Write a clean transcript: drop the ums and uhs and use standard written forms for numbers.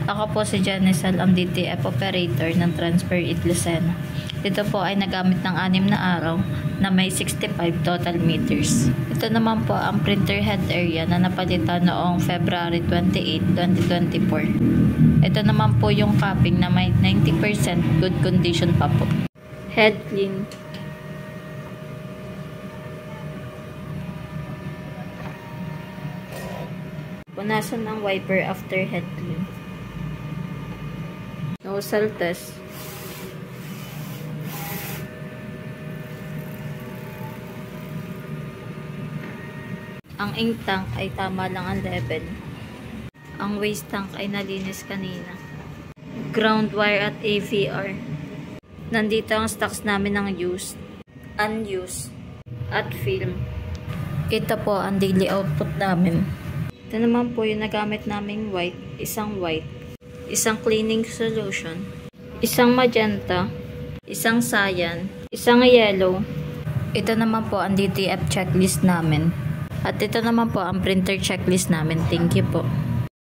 Ako po si Janisel, ang DTF operator ng Transfer It Lucena. Ito po ay nagamit ng 6 na araw na may 65 total meters. Ito naman po ang printer head area na napalitan noong February 28, 2024. Ito naman po yung capping na may 90% good condition pa po. Head clean. Punasan ang wiper after head clean. Nozzle test. Ang ink tank ay tama lang ang level. Ang waste tank ay nalinis kanina. Ground wire at AVR. Nandito ang stocks namin ng used, unused, at film. Ito po ang daily output namin. Ito naman po yung nagamit naming white, isang cleaning solution, isang magenta, isang cyan, isang yellow. Ito naman po ang DTF checklist namin. At ito naman po ang printer checklist namin. Thank you po.